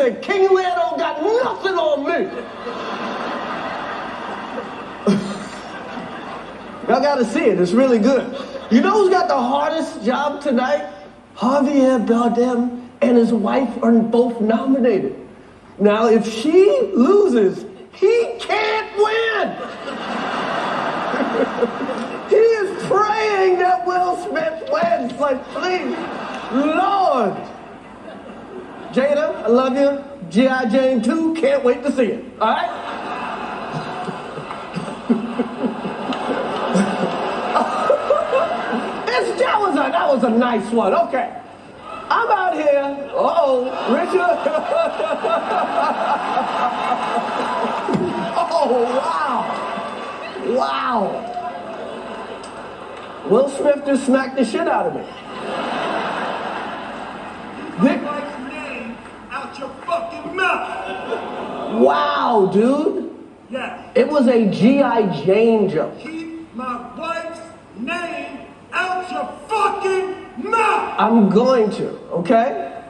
said, King Lear don't got nothing on me. Y'all gotta see it, it's really good. You know who's got the hardest job tonight? Javier Bardem and his wife are both nominated. Now, if she loses, he can't win. He is praying that Will Smith wins. Like, please, Lord. Jada, I love you. G.I. Jane 2, can't wait to see it. All right? That was a nice one. Okay. I'm out here. Richard. Oh, wow. Wow. Will Smith just smacked the shit out of me. Get my name out your fucking mouth. Wow, dude. Yeah. It was a G.I. Jane joke. Keep my wife's name out your fucking mouth! I'm going to, okay?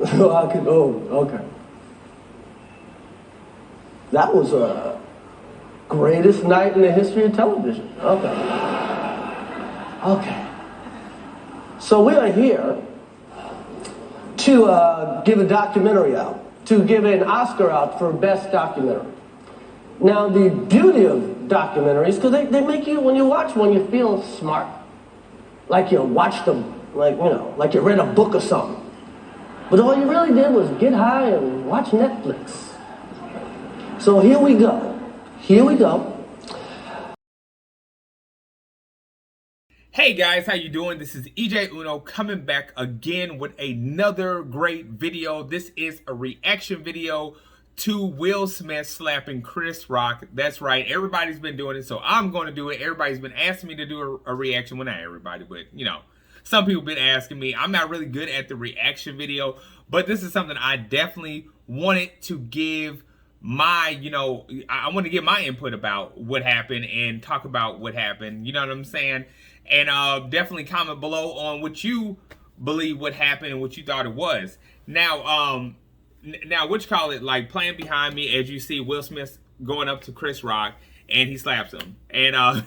Okay. That was a greatest night in the history of television. Okay. So we are here to give a documentary out, to give an Oscar out for Best Documentary. Now, the beauty of documentaries, because they make you, when you watch one, you feel smart. Like you watched them, like you read a book or something. But all you really did was get high and watch Netflix. So here we go. Hey guys, how you doing? This is EJ Uno coming back again with another great video. This is a reaction video to Will Smith slapping Chirs Rock. That's right, everybody's been doing it, so I'm going to do it. Everybody's been asking me to do a reaction. Well, not everybody, but some people been asking me. I'm not really good at the reaction video, but this is something I definitely wanted to give my, I want to get my input about what happened and talk about what happened, you know what I'm saying? And definitely comment below on what you believe what happened and what you thought it was. Now, what you call it, like playing behind me, as you see Will Smith going up to Chirs Rock and he slaps him, and and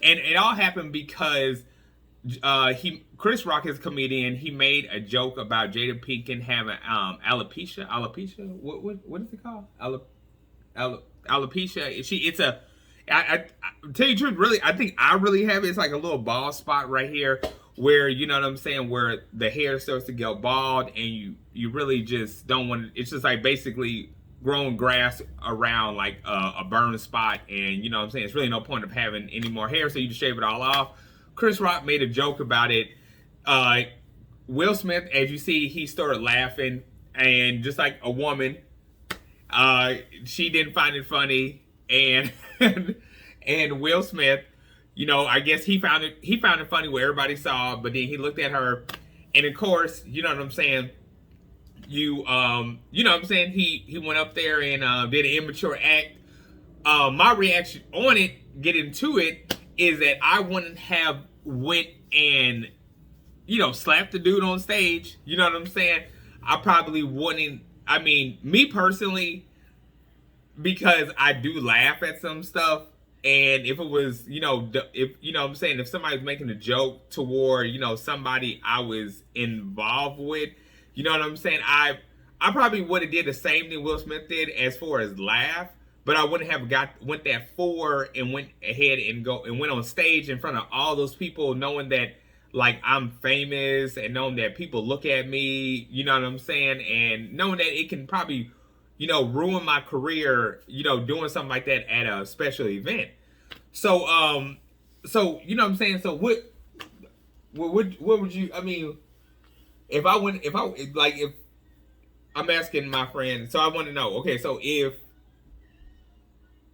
it all happened because Chirs Rock is a comedian. He made a joke about Jada Pinkett having alopecia. What is it called? Alopecia. I tell you the truth, really, I think I really have it. It's like a little bald spot right here where, you know what I'm saying, where the hair starts to get bald and you really just don't want to, it's just like basically growing grass around like a burned spot, and you know what I'm saying, it's really no point of having any more hair, so you just shave it all off. Chirs Rock made a joke about it. Will Smith, as you see, he started laughing, and just like a woman, she didn't find it funny, and and Will Smith, I guess he found it funny where everybody saw, but then he looked at her, and of course, you know what I'm saying, you know what I'm saying, he went up there and did an immature act. My reaction on it, getting to it, is that I wouldn't have went and, slapped the dude on stage, you know what I'm saying? I probably wouldn't, I mean, me personally, because I do laugh at some stuff, and if it was, if, you know what I'm saying, if somebody was making a joke toward, somebody I was involved with, you know what I'm saying, I probably would have did the same thing Will Smith did as far as laugh, but I wouldn't have went that far and went ahead and went on stage in front of all those people, knowing that, like, I'm famous, and knowing that people look at me, you know what I'm saying, and knowing that it can probably, ruin my career, doing something like that at a special event. So, you know what I'm saying? So what would you, I mean, if I'm asking my friend, so I want to know, okay, so if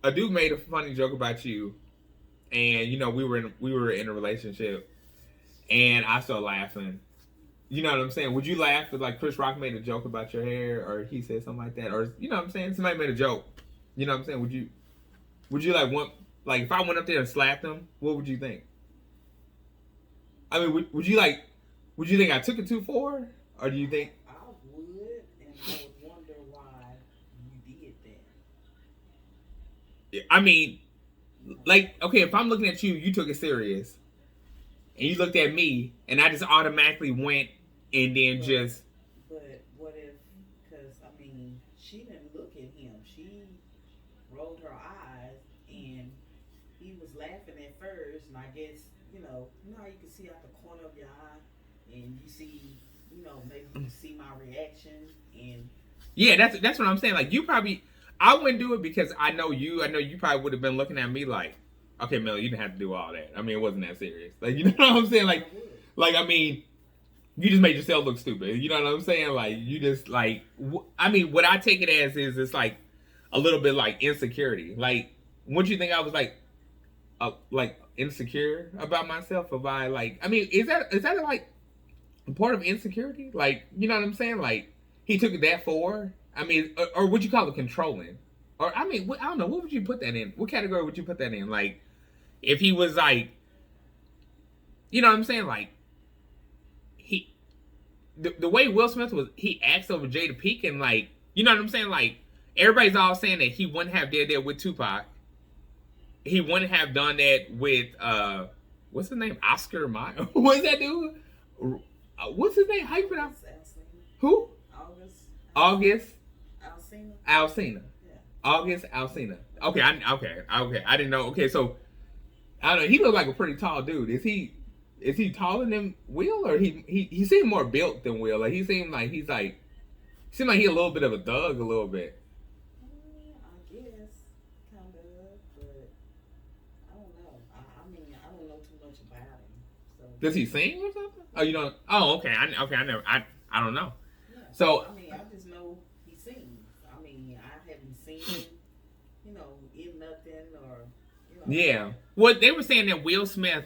a dude made a funny joke about you, and, we were in a relationship, and I started laughing, you know what I'm saying? Would you laugh if, like, Chirs Rock made a joke about your hair, or he said something like that, or, you know what I'm saying, somebody made a joke, you know what I'm saying? Would you like, if I went up there and slapped him, what would you think? I mean, would you think I took it too far, or do you think? I would I would wonder why you did that. I mean, like, okay, if I'm looking at you, you took it serious, and you looked at me, and I just automatically went and then just. But what if? Because I mean, she didn't look at him. She rolled her eyes, and he was laughing at first, and I guess you know how you can see out the corner of your eye, and you see, maybe you see my reaction, and Yeah, that's what I'm saying. Like, you probably, I wouldn't do it because I know you. I know you probably would have been looking at me like, okay, Mel, you didn't have to do all that. I mean, it wasn't that serious. Like, you know what I'm saying? Like I mean, you just made yourself look stupid. You know what I'm saying? Like, you just like, I mean, what I take it as is it's like a little bit like insecurity. Like, wouldn't you think I was like insecure about myself? If I like, I mean, is that like part of insecurity? Like, you know what I'm saying? Like, he took it that far. I mean, or would you call it controlling? Or I mean, I don't know. What would you put that in? What category would you put that in? Like, if he was like, you know what I'm saying? Like, the way Will Smith was, he acts over Jada Pinkett, like, you know what I'm saying? Like, everybody's all saying that he wouldn't have did that with Tupac. He wouldn't have done that with what's his name? Oscar Mayer. What's that dude? What's his name? How you pronounce it? Who? August Alsina. Yeah. August Alsina. Okay, I didn't know. Okay, so I don't know. He looked like a pretty tall dude. Is he taller than Will, or he seemed more built than Will? Like, he seemed like he a little bit of a thug, a little bit. I guess, kind of, but I don't know. I mean, I don't know too much about him. So. Does he sing or something? Oh, you don't. Oh, okay. I don't know. Yeah. So I mean, I just know he sings. I mean, I haven't seen him, in nothing or. Yeah. Well, they were saying that Will Smith.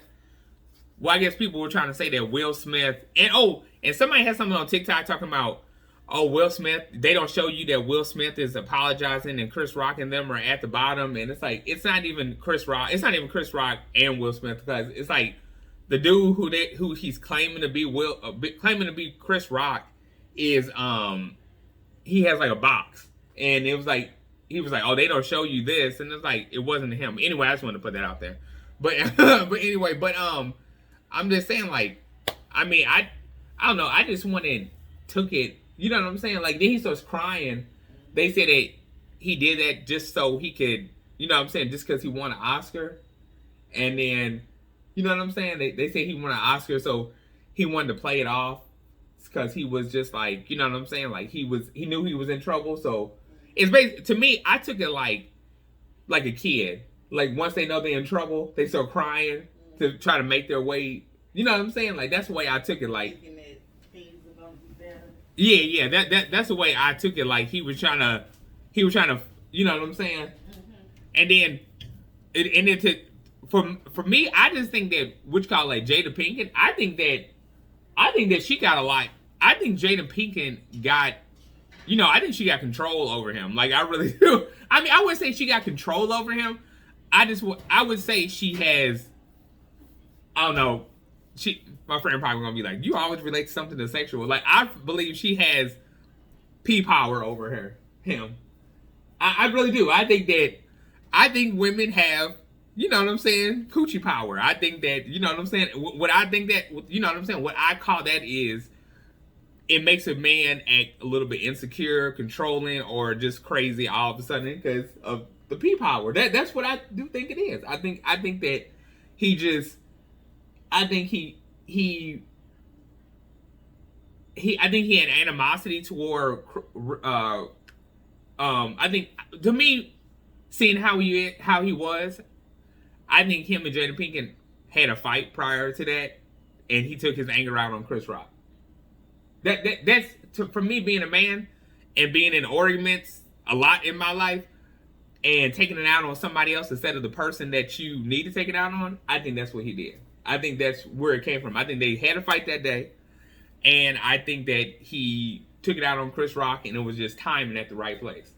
Well, I guess people were trying to say that Will Smith and somebody had something on TikTok talking about, Will Smith. They don't show you that Will Smith is apologizing and Chris Rock and them are at the bottom, and it's like it's not even Chris Rock. It's not even Chris Rock and Will Smith, because it's like the dude who he's claiming to be Chris Rock is he has like a box, and it was like he was like, oh, they don't show you this, and it's like it wasn't him. Anyway, I just wanted to put that out there, but anyway, I'm just saying, like, I mean, I don't know. I just took it. You know what I'm saying? Like, then he starts crying. They said that he did that just so he could, you know what I'm saying, just because he won an Oscar. And then, you know what I'm saying? They say he won an Oscar, so he wanted to play it off because he was just like, you know what I'm saying? Like, he knew he was in trouble. So it's basically, to me, I took it like a kid. Like, once they know they're in trouble, they start crying to try to make their way. You know what I'm saying? Like, that's the way I took it. Like, yeah, that's the way I took it. Like, he was trying to, you know what I'm saying? Mm-hmm. And then for me, I just think that, which call like Jada Pinkett, I think that she got a lot. I think Jada Pinkett got, I think she got control over him. Like, I really do. I mean, I wouldn't say she got control over him. I would say she has, I don't know, my friend probably gonna be like, you always relate something to sexual. Like, I believe she has power over him. I really do. I think women have, you know what I'm saying, coochie power. I think that, you know what I'm saying, what I think that, you know what I'm saying, what I call that is, it makes a man act a little bit insecure, controlling, or just crazy all of a sudden because of the power. That's what I do think it is. I think that he just, I think he had animosity toward I think, to me, seeing how he was, I think him and Jada Pinkett had a fight prior to that, and he took his anger out on Chris Rock. That's for me, being a man and being in arguments a lot in my life and taking it out on somebody else instead of the person that you need to take it out on. I think that's what he did. I think that's where it came from. I think they had a fight that day, and I think that he took it out on Chris Rock, and it was just timing at the right place.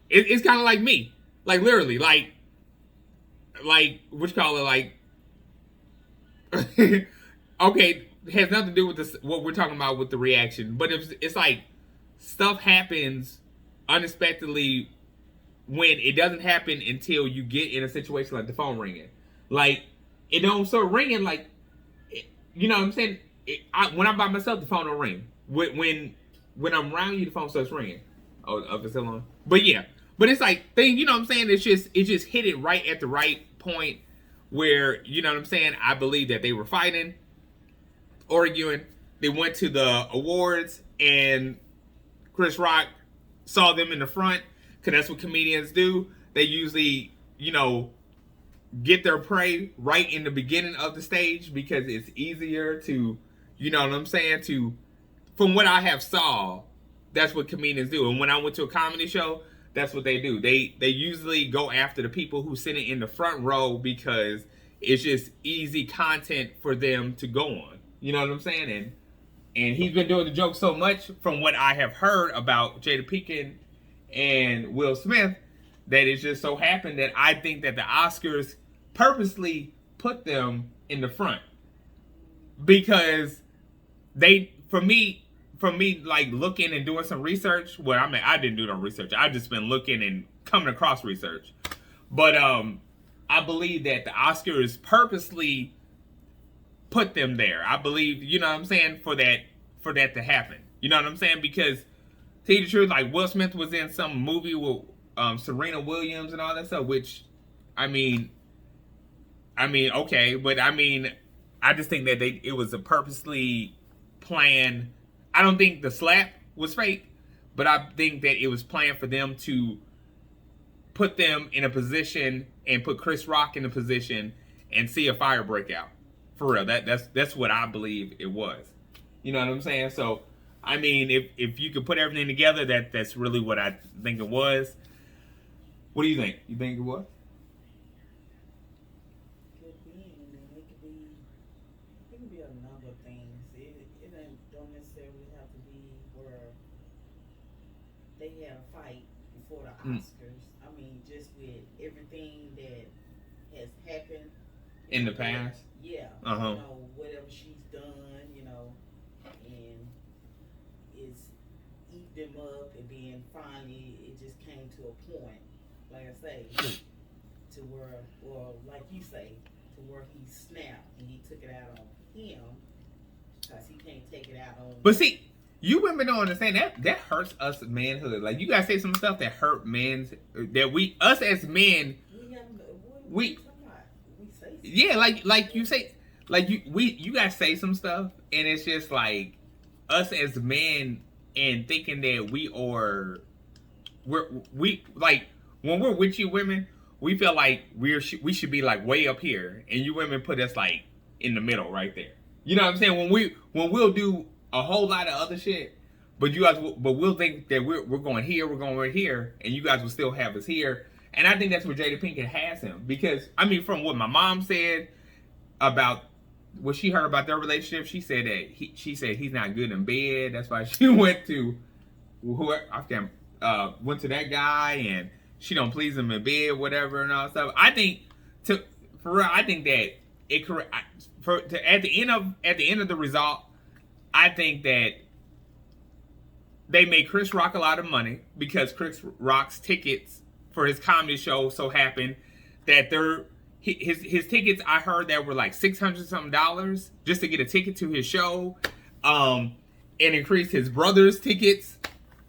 It's kind of like me, like literally, like what you call it, like okay, it has nothing to do with this, what we're talking about with the reaction, but it's like stuff happens unexpectedly when it doesn't happen until you get in a situation like the phone ringing. Like, it don't start ringing like, you know what I'm saying? When I'm by myself, the phone don't ring. When I'm around you, the phone starts ringing. Oh, it's still on. But yeah, but it's like you know what I'm saying? It just hit it right at the right point where, you know what I'm saying? I believe that they were fighting, arguing. They went to the awards, and Chirs Rock saw them in the front, because that's what comedians do. They usually, you know, get their prey right in the beginning of the stage, because it's easier to, you know what I'm saying, from what I have saw, that's what comedians do. And when I went to a comedy show, that's what they do. They usually go after the people who sit in the front row, because it's just easy content for them to go on. You know what I'm saying? And he's been doing the joke so much, from what I have heard about Jada Pinkett and Will Smith, that it just so happened that I think that the Oscars purposely put them in the front, because for me, like, looking and doing some research. Well, I mean, I didn't do no research. I've just been looking and coming across research. But I believe that the Oscars purposely put them there. I believe, you know what I'm saying, for that to happen. You know what I'm saying? Because, to tell you the truth, like, Will Smith was in some movie with Serena Williams and all that stuff, which, I mean, okay, but I mean, I just think that it was a purposely planned. I don't think the slap was fake, but I think that it was planned for them to put them in a position and put Chirs Rock in a position and see a fire break out. For real, that's what I believe it was. You know what I'm saying? So, I mean, if you could put everything together, that's really what I think it was. What do you think? You think it was? It can be a number of things. It don't necessarily have to be where they had a fight before the Oscars. I mean, just with everything that has happened In the past? Yeah. Uh-huh. You know, whatever she's done, you know, and it's eat them up, and then finally it just came to a point, like I say, to where, well, like you say, to where he snapped and he took it out on him, because he can't take it out on. But see, you women don't understand that hurts us manhood. Like, you guys say some stuff that hurt us as men. We say yeah, like you say, like you guys say some stuff, and it's just like us as men, and thinking that we like, when we're with you women, we feel like we should be like way up here, and you women put us like in the middle right there. You know what I'm saying? When we'll do a whole lot of other shit, but we'll think that we're going here, we're going right here, and you guys will still have us here. And I think that's where Jada Pinkett has him, because, I mean, from what my mom said about what she heard about their relationship, she said that he's not good in bed. That's why she went to went to that guy, and she don't please him in bed, whatever, and all stuff. I think for real, I think that at the end of the result, I think that they made Chirs Rock a lot of money, because Chirs Rock's tickets for his comedy show so happened that his tickets, I heard, that were like $600 something just to get a ticket to his show, and increased his brother's tickets,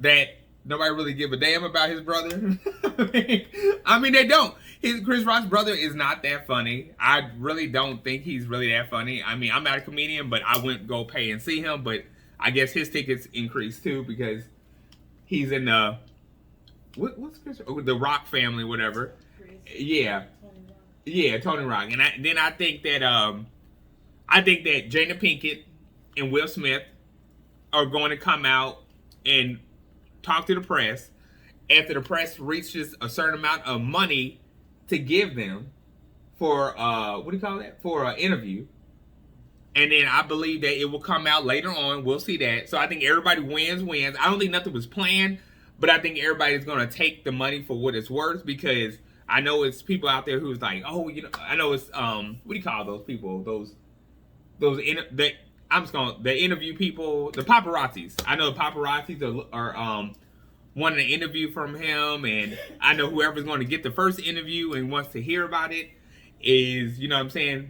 that nobody really give a damn about his brother. I mean, they don't. Chirs Rock's brother is not that funny. I really don't think he's really that funny. I mean, I'm not a comedian, but I wouldn't go pay and see him, but I guess his tickets increased too, because he's in the what's Chris? Oh, the Rock family, whatever. Yeah, Tony Rock. And then I think that Jada Pinkett and Will Smith are going to come out and talk to the press after the press reaches a certain amount of money to give them for for an interview. And then I believe that it will come out later on. We'll see that. So I think everybody wins. I don't think nothing was planned, but I think everybody's going to take the money for what it's worth, because I know it's people out there who's like, oh, you know, I know it's, what do you call those people? I'm just gonna they interview people, the paparazzis. I know the paparazzis are wanting an interview from him, and I know whoever's going to get the first interview and wants to hear about it is, you know what I'm saying,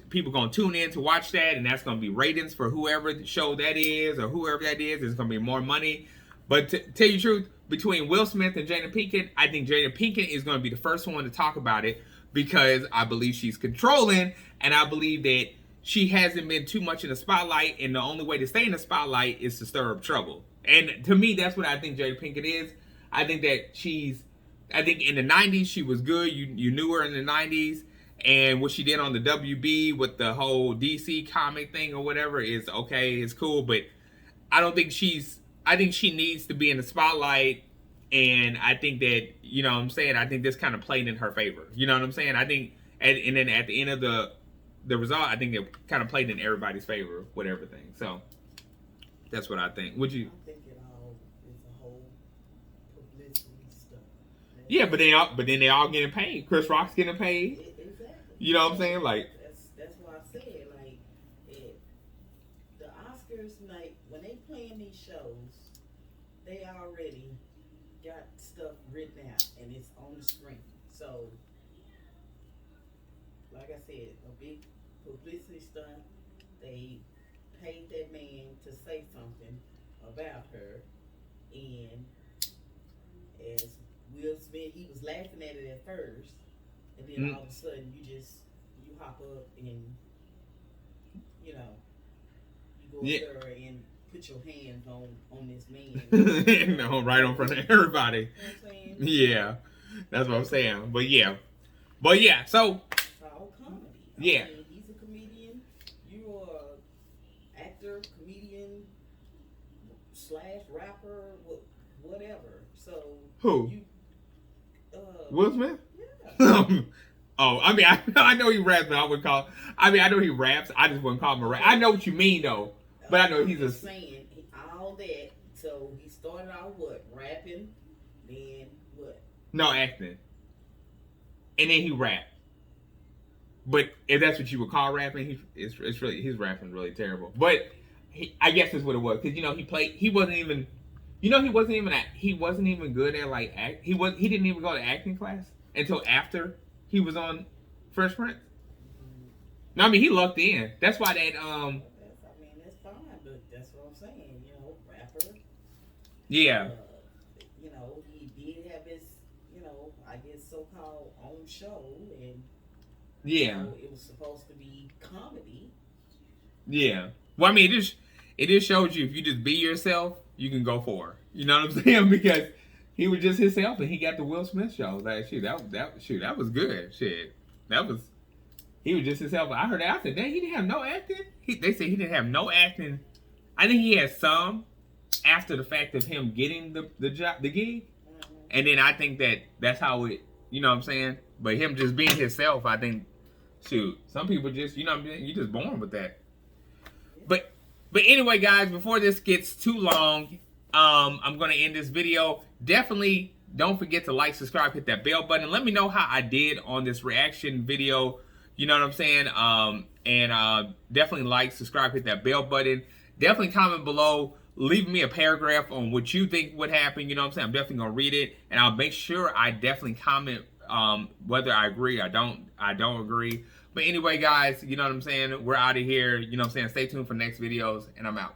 people gonna tune in to watch that, and that's gonna be ratings for whoever the show that is or whoever that is. It's gonna be more money. But to tell you the truth, between Will Smith and Jada Pinkett, I think Jada Pinkett is going to be the first one to talk about it because I believe she's controlling, and I believe that she hasn't been too much in the spotlight, and the only way to stay in the spotlight is to stir up trouble. And to me, that's what I think Jada Pinkett is. I think that I think in the 90s, she was good. You knew her in the 90s, and what she did on the WB with the whole DC comic thing or whatever is okay, it's cool, but I don't think I think she needs to be in the spotlight, and I think that, you know what I'm saying, I think this kind of played in her favor. You know what I'm saying? I think, and then at the end of the result, I think it kind of played in everybody's favor with everything. So, that's what I think. Would you? I think it all is a whole publicity stuff. Yeah, but then they all getting paid. Chirs Rock's getting paid. Exactly. You know what I'm saying? Like, that's why I said, like, the Oscars, like, when they playing these shows, they already got stuff written out and it's on the screen. So, like I said, a big publicity stunt. They paid that man to say something about her, and as Will Smith, he was laughing at it at first, and then all of a sudden you hop up and you go up there and put your hands on this man. No, right in front of everybody. You know what I'm saying? Yeah, that's what I'm saying. But yeah, so It's all comedy. Yeah. I mean, he's a comedian. You're a actor, comedian, / rapper, whatever. So Who? Will Smith? Yeah. Oh, I mean, I know he raps, but I wouldn't call. I mean, I know he raps. I just wouldn't call him a rap. I know what you mean, though. But I know he's just saying all that. So he started out what, rapping, then what? No, acting, and then he rapped. But if that's what you would call rapping, it's really, his rapping really terrible. But I guess that's what it was, because he wasn't even good at like act. He didn't even go to acting class until after he was on Fresh Prince. No, I mean, he lucked in. That's why that That's fine, but that's what I'm saying. Rapper. Yeah. He did have his, I guess so-called own show, and Yeah. it was supposed to be comedy. Yeah. Well, I mean, it just shows you if you just be yourself, you can go for it. You know what I'm saying? Because he was just himself, and he got the Will Smith show. Like, that was good. Shit, he was just himself. I heard that. I said, dang, he didn't have no acting. They said he didn't have no acting. I think he had some after the fact of him getting the job, the gig, and then I think that's how it. You know what I'm saying? But him just being himself, I think. Shoot, some people just, you just born with that. But anyway, guys, before this gets too long, I'm going to end this video. Definitely don't forget to like, subscribe, hit that bell button. Let me know how I did on this reaction video. You know what I'm saying? And definitely like, subscribe, hit that bell button. Definitely comment below. Leave me a paragraph on what you think would happen. You know what I'm saying? I'm definitely going to read it. And I'll make sure I definitely comment whether I agree or I don't agree. But anyway, guys, you know what I'm saying? We're out of here. You know what I'm saying? Stay tuned for next videos, and I'm out.